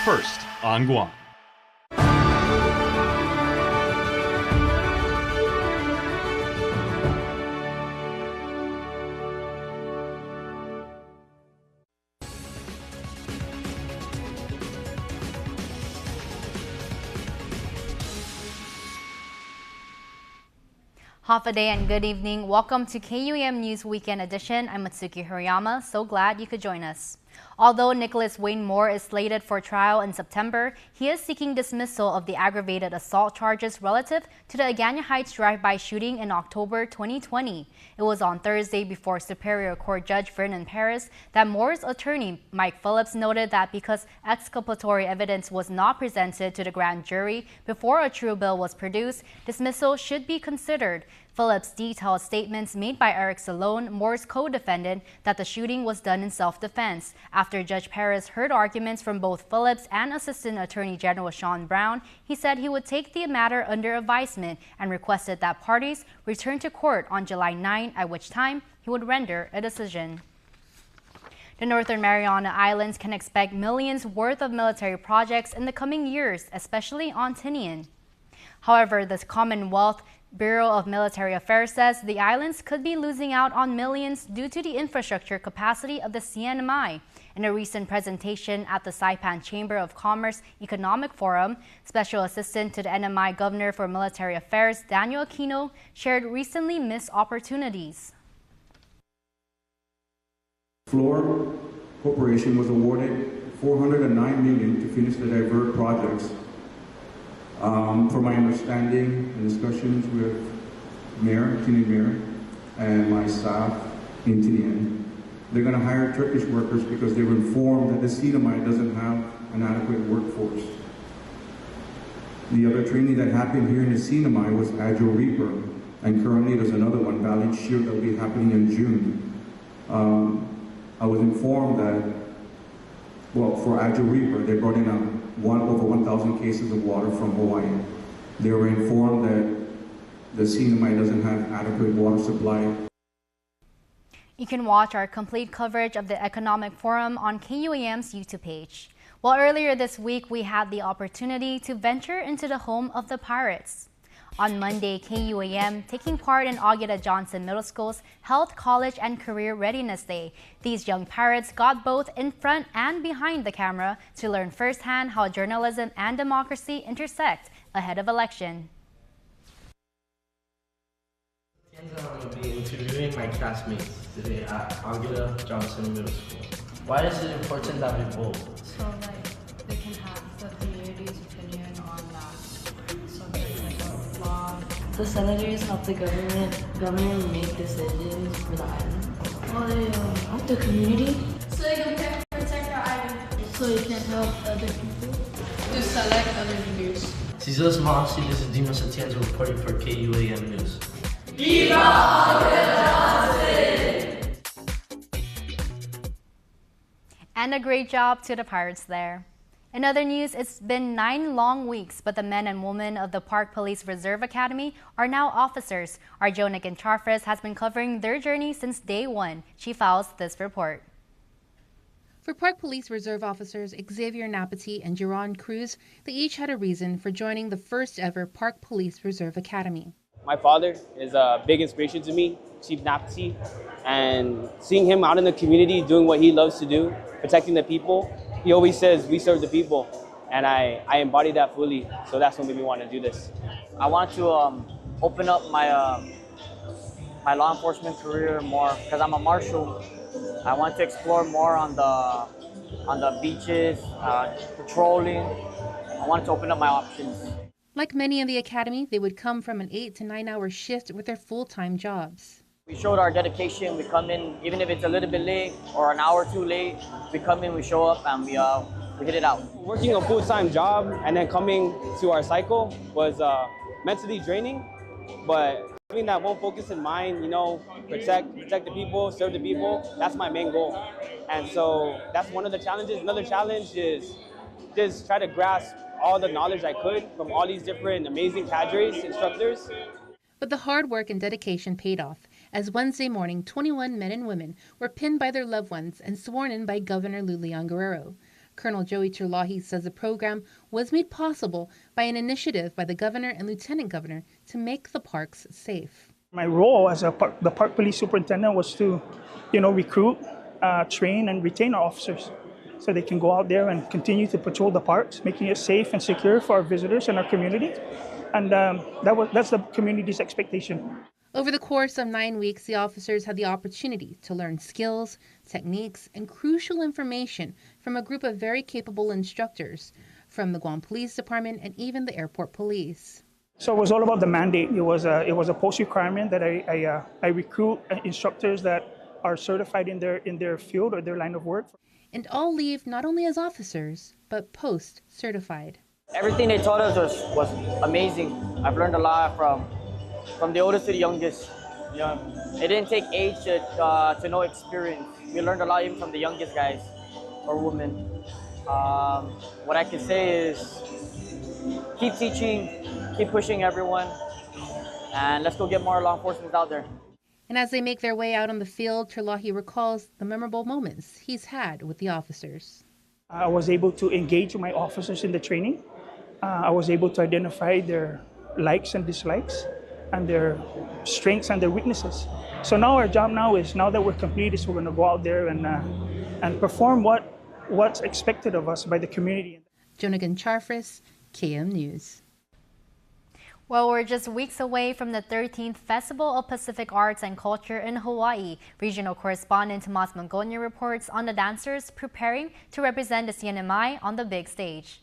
first on Guam. Half a day and good evening. Welcome to KUAM News Weekend Edition. I'm Matsuki Hirayama. So glad you could join us. Although Nicholas Wayne Moore is slated for trial in September, he is seeking dismissal of the aggravated assault charges relative to the Agana Heights drive-by shooting in October 2020. It was on Thursday before Superior Court Judge Vernon Paris that Moore's attorney, Mike Phillips, noted that because exculpatory evidence was not presented to the grand jury before a true bill was produced, dismissal should be considered. Phillips detailed statements made by Eric Salone, Moore's co-defendant, that the shooting was done in self-defense. After Judge Paris heard arguments from both Phillips and Assistant Attorney General Sean Brown, he said he would take the matter under advisement and requested that parties return to court on July 9, at which time he would render a decision. The Northern Mariana Islands can expect millions worth of military projects in the coming years, especially on Tinian. However, the Commonwealth Bureau of Military Affairs says the islands could be losing out on millions due to the infrastructure capacity of the CNMI. In a recent presentation at the Saipan Chamber of Commerce Economic Forum, Special Assistant to the NMI Governor for Military Affairs Daniel Aquino shared recently missed opportunities. Fluor Corporation was awarded $409 million to finish the divert projects. From my understanding and discussions with Tinian Mayor, and my staff in Tinian, they're going to hire Turkish workers because they were informed that the CNMI doesn't have an adequate workforce. The other training that happened here in the CNMI was Agile Reaper, and currently there's another one, Valiant Shield, that will be happening in June. I was informed that, well, for Agile Reaper, they brought in over 1,000 cases of water from Hawaii. They were informed that the CNMI doesn't have adequate water supply. You can watch our complete coverage of the Economic Forum on KUAM's YouTube page. Well, earlier this week, we had the opportunity to venture into the home of the Pirates. On Monday, KUAM, taking part in Agueda Johnson Middle School's Health, College, and Career Readiness Day. These young Pirates got both in front and behind the camera to learn firsthand how journalism and democracy intersect ahead of election. I'm going to be interviewing my classmates today at Agueda Johnson Middle School. Why is it important that we vote? So they can have the community's opinion on subjects like law. The senators help the governor make decisions for the island. Well, they help the community. So they can protect our island. So they can help other people. To select other leaders. Si Zeus Mossy, this is Dimas Atienzo reporting for KUAM News. Viva Johnson! And a great job to the Pirates there. In other news, it's been 9 long weeks, but the men and women of the Park Police Reserve Academy are now officers. Our Jonah Charfres has been covering their journey since day one. She files this report. For Park Police Reserve officers Xavier Napati and Jerron Cruz, they each had a reason for joining the first ever Park Police Reserve Academy. My father is a big inspiration to me, Chief Napati, and seeing him out in the community doing what he loves to do, protecting the people. He always says, we serve the people, and I embody that fully, so that's what made me want to do this. I want to open up my my law enforcement career more, because I'm a marshal. I want to explore more on the beaches, patrolling. I want to open up my options. Like many in the academy, they would come from an 8 to 9 hour shift with their full-time jobs. We showed our dedication. We come in, even if it's a little bit late or an hour too late, we come in, we show up, and we hit it out. Working a full-time job and then coming to our cycle was mentally draining, but having that one focus in mind, protect the people, serve the people, that's my main goal. And so that's one of the challenges. Another challenge is just try to grasp all the knowledge I could from all these different amazing cadres, instructors. But the hard work and dedication paid off, as Wednesday morning 21 men and women were pinned by their loved ones and sworn in by Governor Lulian Guerrero. Colonel Joey Terlahi says the program was made possible by an initiative by the governor and lieutenant governor to make the parks safe. My role as the park police superintendent was to, recruit, train, and retain our officers so they can go out there and continue to patrol the parks, making it safe and secure for our visitors and our community. And that's the community's expectation. Over the course of 9 weeks, the officers had the opportunity to learn skills, techniques, and crucial information from a group of very capable instructors from the Guam Police Department and even the airport police. So it was all about the mandate. It was a post requirement that I recruit instructors that are certified in their field or their line of work. And all leave not only as officers, but post-certified. Everything they taught us was amazing. I've learned a lot from the oldest to the youngest. It didn't take age to know experience. We learned a lot even from the youngest guys or women. What I can say is keep teaching, keep pushing everyone, and let's go get more law enforcement out there. And as they make their way out on the field, Terlahi recalls the memorable moments he's had with the officers. I was able to engage with my officers in the training. I was able to identify their likes and dislikes and their strengths and their weaknesses. So now our job now that we're complete, is we're going to go out there and perform what's expected of us by the community. Jonagan Charfris, KUAM News. Well, we're just weeks away from the 13th Festival of Pacific Arts and Culture in Hawaii. Regional correspondent Tomas Mangonia reports on the dancers preparing to represent the CNMI on the big stage.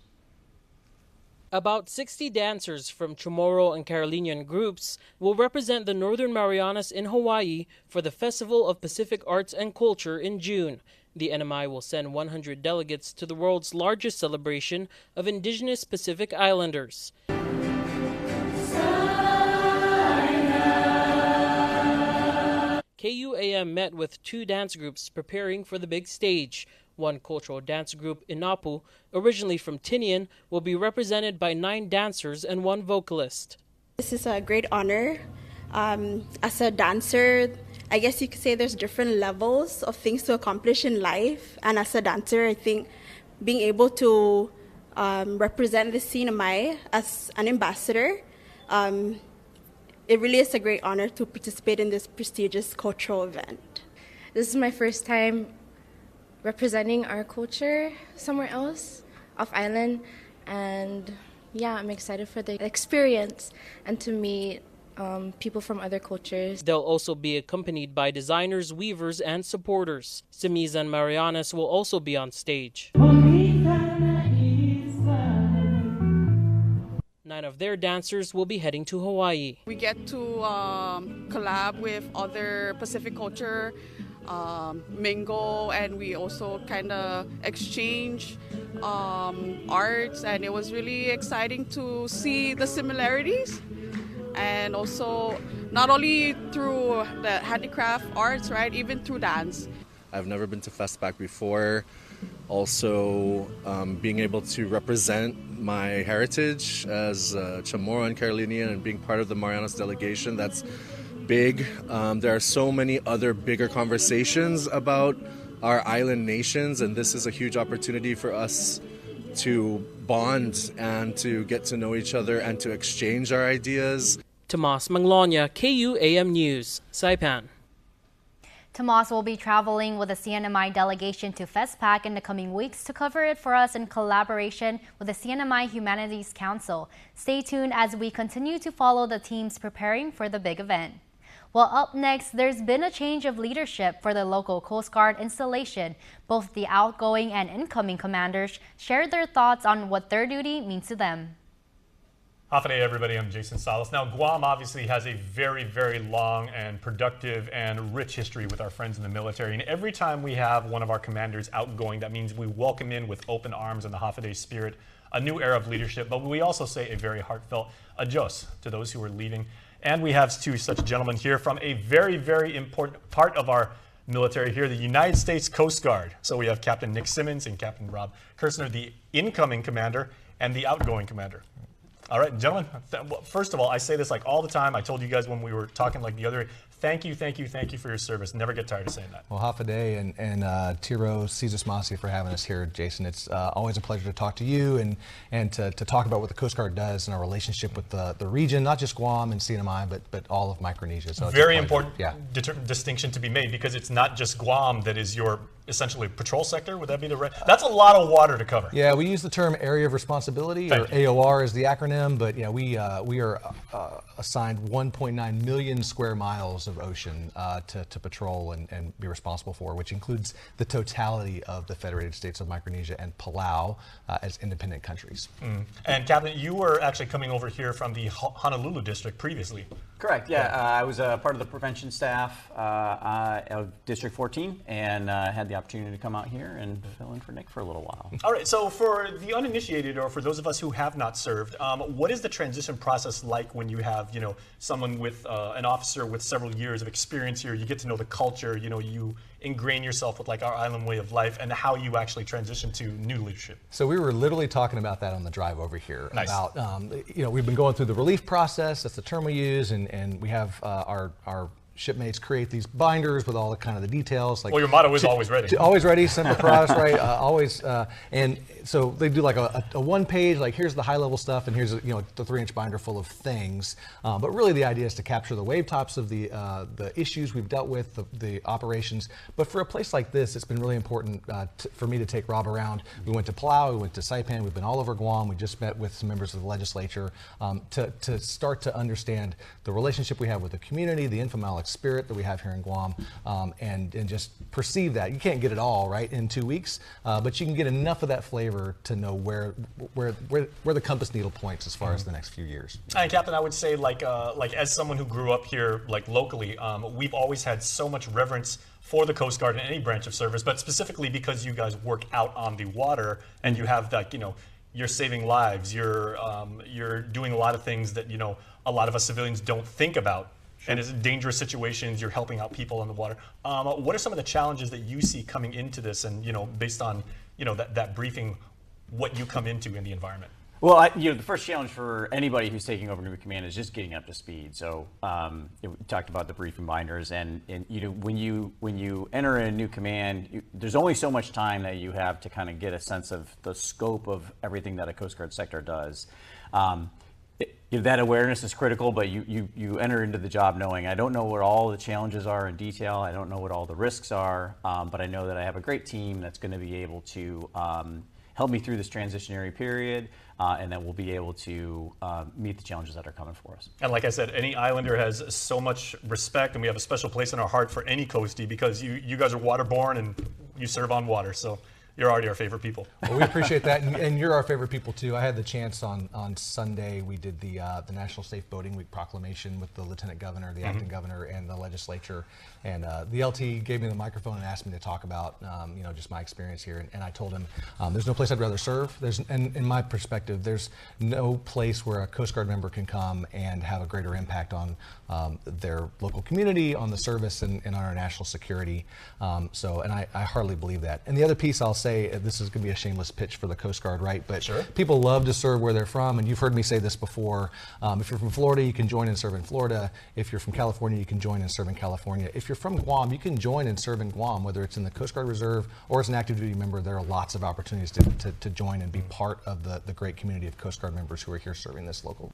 About 60 dancers from Chamorro and Carolinian groups will represent the Northern Marianas in Hawaii for the Festival of Pacific Arts and Culture in June. The NMI will send 100 delegates to the world's largest celebration of indigenous Pacific Islanders. KUAM met with 2 dance groups preparing for the big stage. One cultural dance group, Inapu, originally from Tinian, will be represented by 9 dancers and 1 vocalist. This is a great honor. As a dancer, I guess you could say there's different levels of things to accomplish in life. And as a dancer, I think being able to represent the CNMI as an ambassador, it really is a great honor to participate in this prestigious cultural event. This is my first time representing our culture somewhere else off island, and yeah, I'm excited for the experience and to meet people from other cultures. They'll also be accompanied by designers, weavers, and supporters. Simiza and Marianas will also be on stage. 9 of their dancers will be heading to Hawaii. We get to collab with other Pacific culture, mingle, and we also kind of exchange arts, and it was really exciting to see the similarities, and also not only through the handicraft arts, right, even through dance. I've never been to FestPac before. Also, being able to represent my heritage as Chamorro and Carolinian and being part of the Marianas delegation, that's big. There are so many other bigger conversations about our island nations, and this is a huge opportunity for us to bond and to get to know each other and to exchange our ideas. Tomas Manglonia, KUAM News, Saipan. Tomas will be traveling with the CNMI delegation to FestPac in the coming weeks to cover it for us in collaboration with the CNMI Humanities Council. Stay tuned as we continue to follow the teams preparing for the big event. Well, up next, there's been a change of leadership for the local Coast Guard installation. Both the outgoing and incoming commanders shared their thoughts on what their duty means to them. Hafide, everybody. I'm Jason Salas. Now, Guam obviously has a very, very long and productive and rich history with our friends in the military. And every time we have one of our commanders outgoing, that means we welcome in with open arms and the Hafide spirit a new era of leadership. But we also say a very heartfelt adios to those who are leaving. And we have 2 such gentlemen here from a very, very important part of our military here, the United States Coast Guard. So we have Captain Nick Simmons and Captain Rob Kirstner, the incoming commander and the outgoing commander. All right, gentlemen, first of all, I say this like all the time. I told you guys when we were talking like the other day, Thank you for your service. Never get tired of saying that. Well, half a day, and Tiro Caesar Masi for having us here, Jason. It's always a pleasure to talk to you and to talk about what the Coast Guard does and our relationship with the region, not just Guam and CNMI, but all of Micronesia. So very important distinction to be made, because it's not just Guam that is your essentially patrol sector. Would that be the right? That's a lot of water to cover. Yeah, we use the term area of responsibility, or AOR is the acronym, but yeah, we are assigned 1.9 million square miles of ocean to patrol and be responsible for, which includes the totality of the Federated States of Micronesia and Palau as independent countries. And Captain, you were actually coming over here from the Honolulu district previously. Correct, yeah. I was part of the prevention staff of District 14 and had the opportunity to come out here and fill in for Nick for a little while. All right, so for the uninitiated, or for those of us who have not served, what is the transition process like when you have, someone with an officer with several years of experience here? You get to know the culture, you ingrain yourself with like our island way of life, and how you actually transition to new leadership. So we were literally talking about that on the drive over here. Nice. About we've been going through the relief process. That's the term we use, and we have our shipmates create these binders with all the kind of the details. Like, well, your motto is always ready. Always ready, Semper Paratus, right? Always, and so they do like a one page, like here's the high level stuff, and here's the 3-inch binder full of things. But really, the idea is to capture the wave tops of the issues we've dealt with, the operations. But for a place like this, it's been really important for me to take Rob around. We went to Palau, we went to Saipan, we've been all over Guam. We just met with some members of the legislature to start to understand the relationship we have with the community, the infomalic spirit that we have here in Guam, and just perceive that. You can't get it all right in 2 weeks, but you can get enough of that flavor to know where the compass needle points as far as the next few years. And Captain, I would say like as someone who grew up here like locally, we've always had so much reverence for the Coast Guard in any branch of service, but specifically because you guys work out on the water and you have that, you're saving lives, you're doing a lot of things that a lot of us civilians don't think about. And it's dangerous situations, you're helping out people on the water. What are some of the challenges that you see coming into this, and based on that briefing, what you come into in the environment? Well, the first challenge for anybody who's taking over new command is just getting up to speed. So we talked about the briefing binders, and when you enter a new command, there's only so much time that you have to kind of get a sense of the scope of everything that a Coast Guard sector does. That awareness is critical, but you enter into the job knowing I don't know what all the challenges are in detail. I don't know what all the risks are, but I know that I have a great team that's going to be able to help me through this transitionary period, and that we'll be able to meet the challenges that are coming for us. And like I said, any Islander has so much respect, and we have a special place in our heart for any coastie, because you guys are waterborne and you serve on water. So you're already our favorite people. Well, we appreciate that, and you're our favorite people too. I had the chance on Sunday. We did the National Safe Boating Week proclamation with the Lieutenant Governor, the Acting Governor, and the legislature. And the LT gave me the microphone and asked me to talk about just my experience here. And I told him there's no place I'd rather serve. And in my perspective, there's no place where a Coast Guard member can come and have a greater impact on their local community, on the service, and on our national security. And I hardly believe that. And the other piece I'll say, this is going to be a shameless pitch for the Coast Guard, right? But sure, people love to serve where they're from, and you've heard me say this before. If you're from Florida, you can join and serve in Florida. If you're from California, you can join and serve in California. If you're from Guam, you can join and serve in Guam, whether it's in the Coast Guard Reserve or as an active duty member. There are lots of opportunities to join and be part of the great community of Coast Guard members who are here serving this local.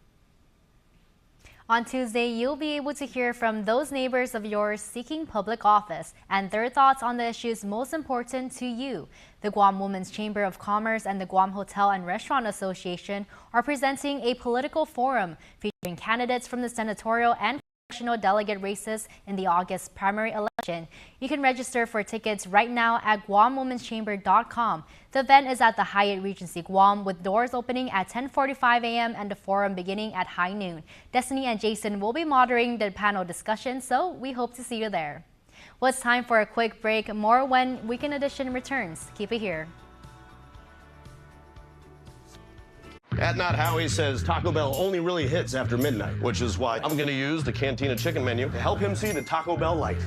On Tuesday, you'll be able to hear from those neighbors of yours seeking public office and their thoughts on the issues most important to you. The Guam Women's Chamber of Commerce and the Guam Hotel and Restaurant Association are presenting a political forum featuring candidates from the senatorial and congressional delegate races in the August primary election. You can register for tickets right now at guamwomenschamber.com. The event is at the Hyatt Regency Guam, with doors opening at 10:45 a.m. and the forum beginning at high noon. Destiny and Jason will be moderating the panel discussion, so we hope to see you there. Well, it's time for a quick break. More when Weekend Edition returns. Keep it here. At Not Howie says Taco Bell only really hits after midnight, which is why I'm going to use the Cantina chicken menu to help him see the Taco Bell light.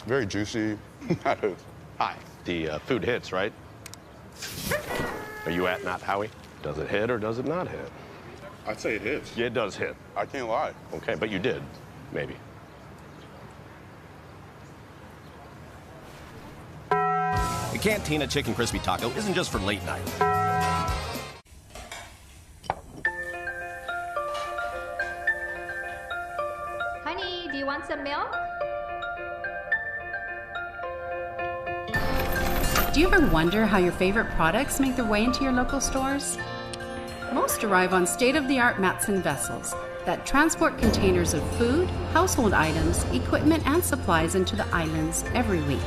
Very juicy. Hi. The food hits, right? Are you at Not Howie? Does it hit or does it not hit? I'd say it hits. Yeah, it does hit. I can't lie. Okay, but you did, maybe. Cantina Chicken Crispy Taco isn't just for late night. Honey, do you want some milk? Do you ever wonder how your favorite products make their way into your local stores? Most arrive on state-of-the-art Matson vessels that transport containers of food, household items, equipment, and supplies into the islands every week.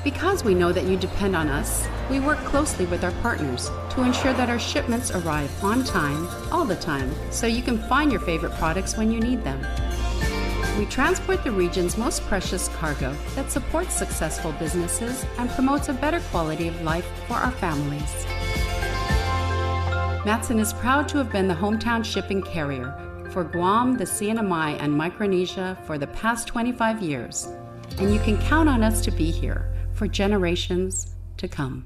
Because we know that you depend on us, we work closely with our partners to ensure that our shipments arrive on time, all the time, so you can find your favorite products when you need them. We transport the region's most precious cargo that supports successful businesses and promotes a better quality of life for our families. Matson is proud to have been the hometown shipping carrier for Guam, the CNMI, and Micronesia for the past 25 years, and you can count on us to be here for generations to come.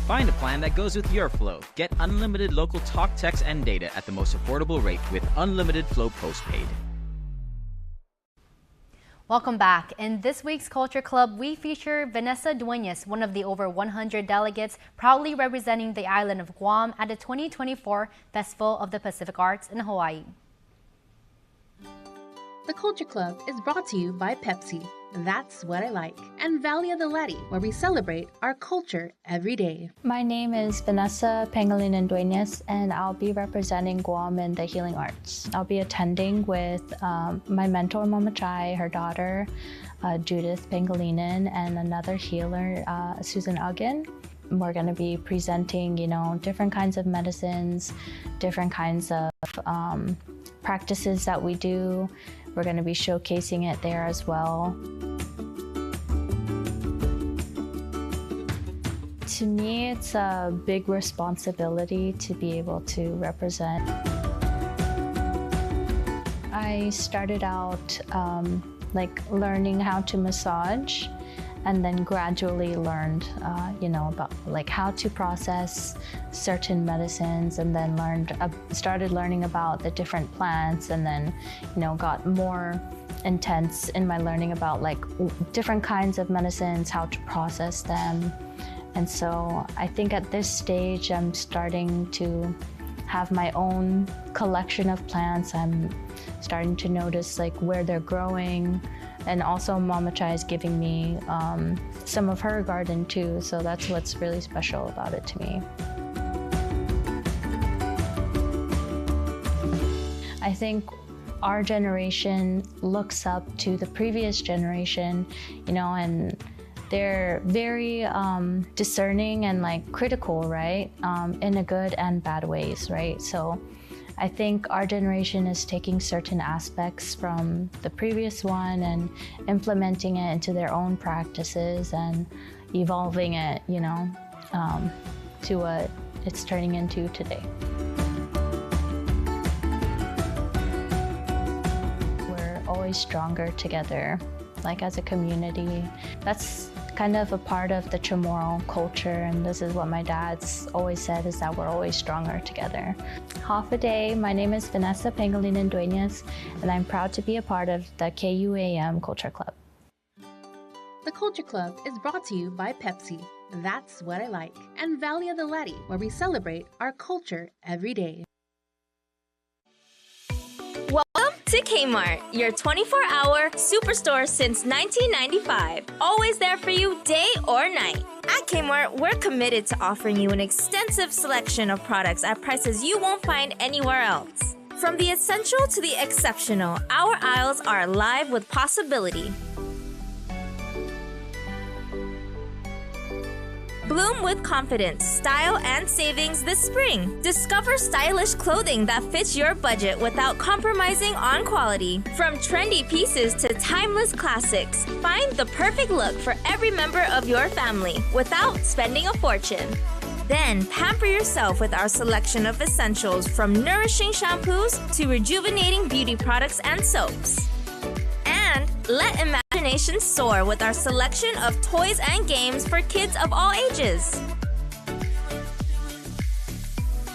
Find a plan that goes with your flow. Get unlimited local talk, text, and data at the most affordable rate with Unlimited Flow Postpaid. Welcome back. In this week's Culture Club, we feature Vanessa Duenas, one of the over 100 delegates proudly representing the island of Guam at the 2024 Festival of the Pacific Arts in Hawaii. The Culture Club is brought to you by Pepsi, That's What I Like, and Valley of the Leti, where we celebrate our culture every day. My name is Vanessa Pangilinan Duenas, and I'll be representing Guam in the healing arts. I'll be attending with my mentor, Mama Chai, her daughter, Judith Pangilinan, and another healer, Susan Uggan. We're going to be presenting, different kinds of medicines, different kinds of practices that we do. We're going to be showcasing it there as well. To me, it's a big responsibility to be able to represent. I started out learning how to massage, and then gradually learned, about how to process certain medicines, and then started learning about the different plants, and then, got more intense in my learning about different kinds of medicines, how to process them. And so I think at this stage, I'm starting to have my own collection of plants. I'm starting to notice where they're growing. And also Mama Chai is giving me some of her garden too, so that's what's really special about it to me. I think our generation looks up to the previous generation, and they're very discerning and critical, right? In a good and bad ways, right? So I think our generation is taking certain aspects from the previous one and implementing it into their own practices and evolving it, to what it's turning into today. We're always stronger together, as a community. That's kind of a part of the Chamorro culture, and this is what my dad's always said, is that we're always stronger together. Half a day, my name is Vanessa Pangilinan Duenas, and I'm proud to be a part of the KUAM Culture Club. The Culture Club is brought to you by Pepsi, That's What I Like, and Valley of the Leti, where we celebrate our culture every day. Welcome to Kmart, your 24-hour superstore since 1995. Always there for you, day or night. At Kmart, we're committed to offering you an extensive selection of products at prices you won't find anywhere else. From the essential to the exceptional, our aisles are alive with possibility. Bloom with confidence, style, and savings this spring. Discover stylish clothing that fits your budget without compromising on quality. From trendy pieces to timeless classics, find the perfect look for every member of your family without spending a fortune. Then pamper yourself with our selection of essentials from nourishing shampoos to rejuvenating beauty products and soaps. And let imagination soar with our selection of toys and games for kids of all ages.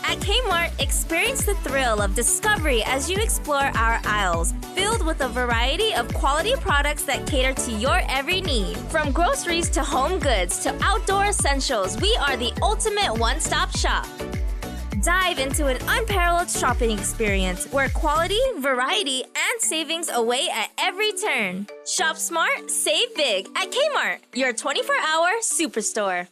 At Kmart, experience the thrill of discovery as you explore our aisles, filled with a variety of quality products that cater to your every need. From groceries to home goods to outdoor essentials, we are the ultimate one-stop shop. Dive into an unparalleled shopping experience where quality, variety, and savings await at every turn. Shop smart, save big at Kmart, your 24-hour superstore.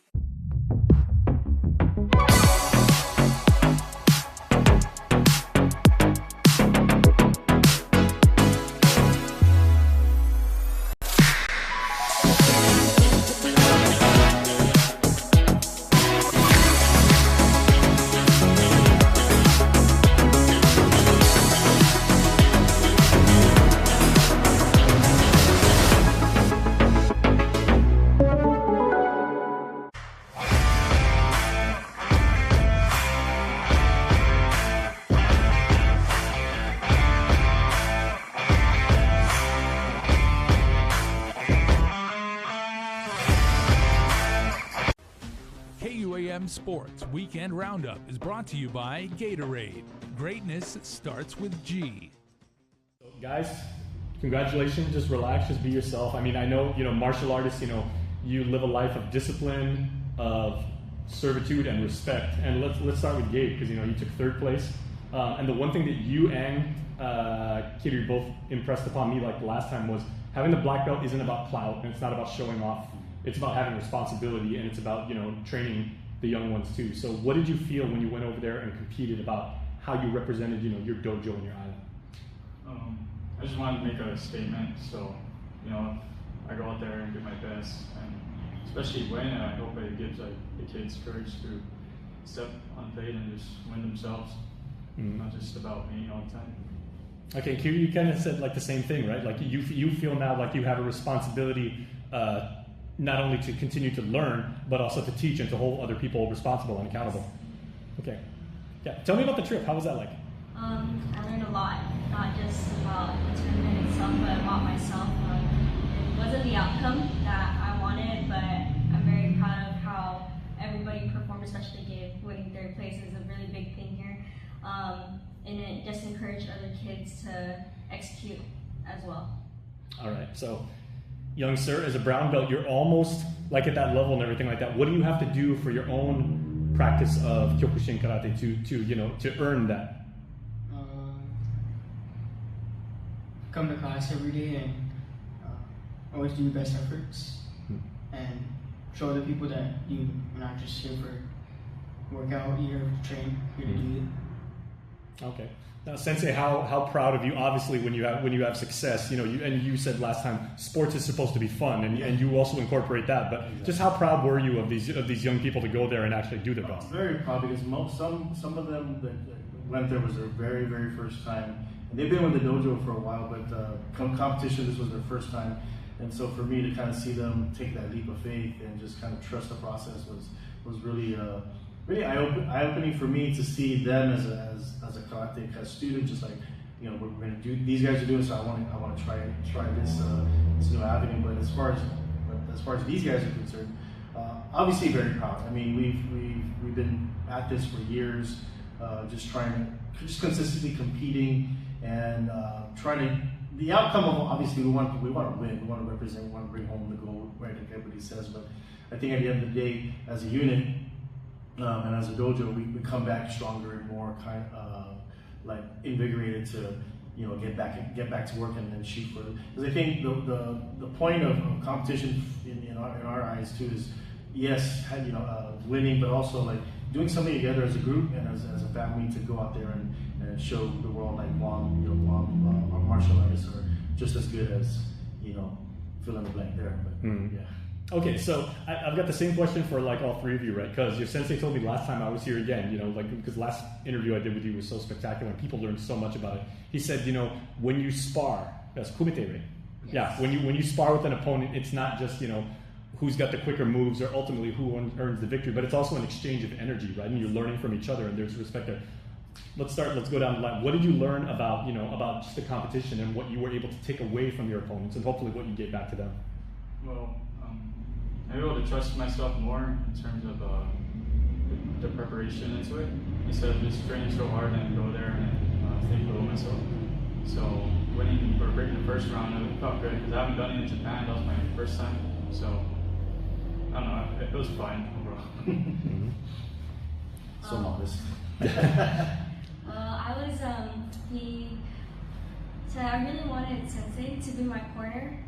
KUAM Sports Weekend Roundup is brought to you by Gatorade. Greatness starts with G. Guys, congratulations. Just relax. Just be yourself. I mean, I know, martial artists, you live a life of discipline, of servitude, and respect. And let's start with Gabe, because, you took third place. And the one thing that you and Kitty both impressed upon me, like the last time, was having the black belt isn't about clout, and it's not about showing off. It's about having responsibility, and it's about, training the young ones too. So what did you feel when you went over there and competed, about how you represented, your dojo and your island? I just wanted to make a statement. So, I go out there and give my best, and especially win, and I hope it gives the kids courage to step on plate and just win themselves. Not just about me all the time. Okay, Q, you kind of said like the same thing, right? Like you feel now like you have a responsibility, not only to continue to learn, but also to teach and to hold other people responsible and accountable. Okay. Yeah. Tell me about the trip. How was that like? I learned a lot, not just about the tournament itself, but about myself. It wasn't the outcome that I wanted, but I'm very proud of how everybody performed, especially Gabe. Winning third place is a really big thing here. And it just encouraged other kids to execute as well. All right. So, young sir, as a brown belt, you're almost like at that level and everything like that. What do you have to do for your own practice of Kyokushin Karate to earn that? Come to class every day and always do your best efforts and show other people that you're not just here for workout, you're here to train, here to do it. Okay. Now, Sensei, how proud of you? Obviously, when you have success, you said last time sports is supposed to be fun, and you also incorporate that. But just how proud were you of these young people to go there and actually do their best? Very proud, because some of them that went there was their very, very first time. And they've been with the dojo for a while, but competition, this was their first time. And so for me to kind of see them take that leap of faith and just kind of trust the process was really really eye-opening for me to see them as a karate student, just like, we're going to do, these guys are doing, so I want to try this new avenue. But as far as these guys are concerned, obviously very proud. I mean, we've been at this for years, just consistently competing and trying to. The outcome of, obviously we want to win, we want to represent, we want to bring home the gold, right? Like everybody says. But I think at the end of the day, as a unit. And as a dojo, we come back stronger and more like invigorated to get back to work and shoot for it. Because I think the point of competition in our eyes too is, yes, winning, but also like doing something together as a group and as a family to go out there and show the world like KUAM, our martial artists are just as good as fill in the blank there. But yeah. Okay, so I've got the same question for like all three of you, right? Because your sensei told me last time I was here again, because last interview I did with you was so spectacular and people learned so much about it. He said, when you spar, that's kumite, right? Yes. Yeah, when you spar with an opponent, it's not just, who's got the quicker moves or ultimately who earns the victory, but it's also an exchange of energy, right? And you're learning from each other, and there's respect there. Let's go down the line. What did you learn about, about just the competition and what you were able to take away from your opponents, and hopefully what you gave back to them? Well, I'm able to trust myself more in terms of the preparation into it, instead of just training so hard and go there and think below myself. So winning or breaking the first round, it felt good because I haven't done it in Japan. That was my first time. So I don't know, it was fine overall. So modest. I was so I really wanted Sensei to be my corner.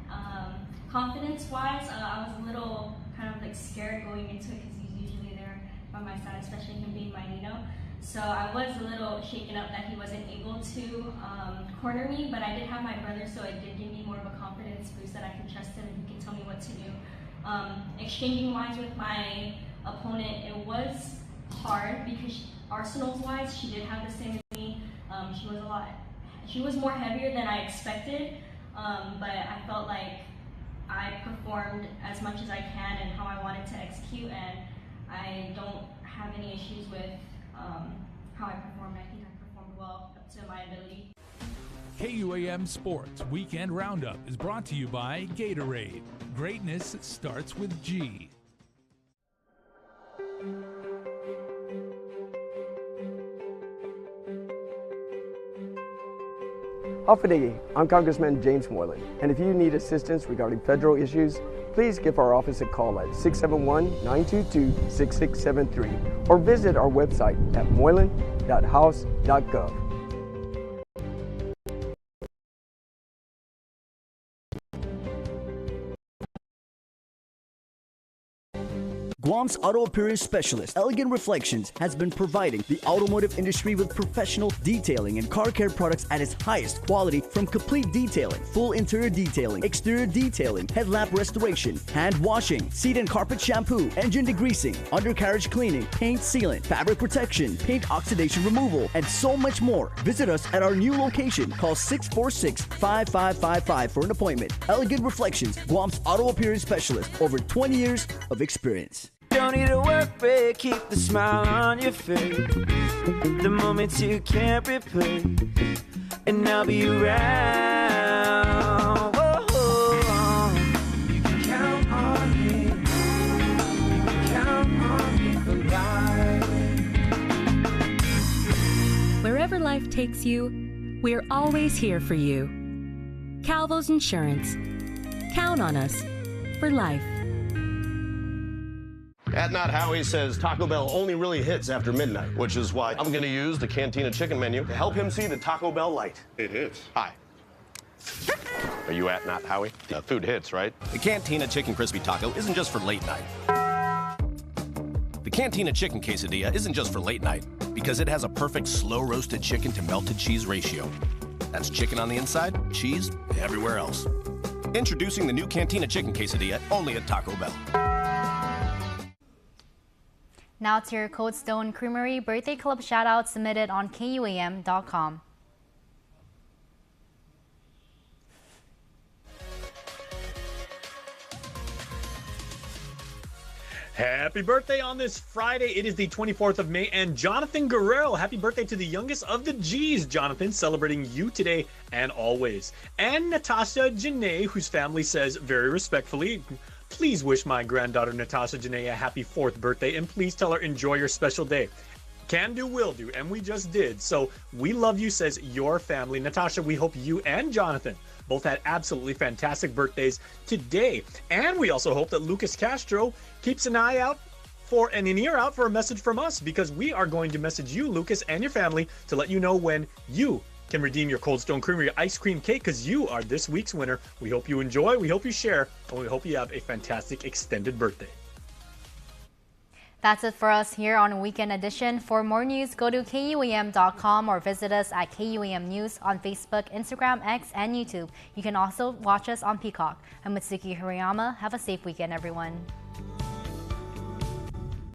Confidence-wise, I was a little kind of like scared going into it because he's usually there by my side, especially him being my Nino. So I was a little shaken up that he wasn't able to corner me, but I did have my brother, so it did give me more of a confidence boost that I can trust him and he can tell me what to do. Exchanging lines with my opponent, it was hard because arsenals-wise, she did have the same as me. She was more heavier than I expected, but I felt like I performed as much as I can and how I wanted to execute, and I don't have any issues with how I performed. I think I performed well up to my ability. KUAM Sports Weekend Roundup is brought to you by Gatorade. Greatness starts with G. Hafidegi, I'm Congressman James Moylan, and if you need assistance regarding federal issues, please give our office a call at 671-922-6673 or visit our website at moylan.house.gov. Guam's auto appearance specialist, Elegant Reflections, has been providing the automotive industry with professional detailing and car care products at its highest quality, from complete detailing, full interior detailing, exterior detailing, headlamp restoration, hand washing, seat and carpet shampoo, engine degreasing, undercarriage cleaning, paint sealant, fabric protection, paint oxidation removal, and so much more. Visit us at our new location. Call 646-5555 for an appointment. Elegant Reflections, Guam's auto appearance specialist, over 20 years of experience. Don't need a work break, keep the smile on your face. The moments you can't replace, and I'll be around. Whoa. You can count on me. You can count on me for life. Wherever life takes you, we're always here for you. Calvo's Insurance. Count on us for life. At Not Howie says Taco Bell only really hits after midnight, which is why I'm going to use the Cantina chicken menu to help him see the Taco Bell light. It hits. Hi. Are you at Not Howie? Food hits, right? The Cantina Chicken Crispy Taco isn't just for late night. The Cantina Chicken Quesadilla isn't just for late night, because it has a perfect slow-roasted chicken to melted cheese ratio. That's chicken on the inside, cheese everywhere else. Introducing the new Cantina Chicken Quesadilla, only at Taco Bell. Now to your Cold Stone Creamery Birthday Club shoutout submitted on KUAM.com. Happy birthday on this Friday. It is the 24th of May, and Jonathan Guerrero, happy birthday to the youngest of the G's. Jonathan, celebrating you today and always. And Natasha Janae, whose family says very respectfully, please wish my granddaughter Natasha Janae a happy 4th birthday, and please tell her enjoy your special day. Can do, will do, and we just did. So we love you, says your family. Natasha, we hope you and Jonathan both had absolutely fantastic birthdays today. And we also hope that Lucas Castro keeps an eye out for and an ear out for a message from us, because we are going to message you, Lucas, and your family to let you know when you can redeem your Cold Stone Creamery ice cream cake, because you are this week's winner. We hope you enjoy, we hope you share, and we hope you have a fantastic extended birthday. That's it for us here on Weekend Edition. For more news, go to KUAM.com or visit us at KUAM News on Facebook, Instagram, X, and YouTube. You can also watch us on Peacock. I'm Mitsuki Hirayama. Have a safe weekend, everyone.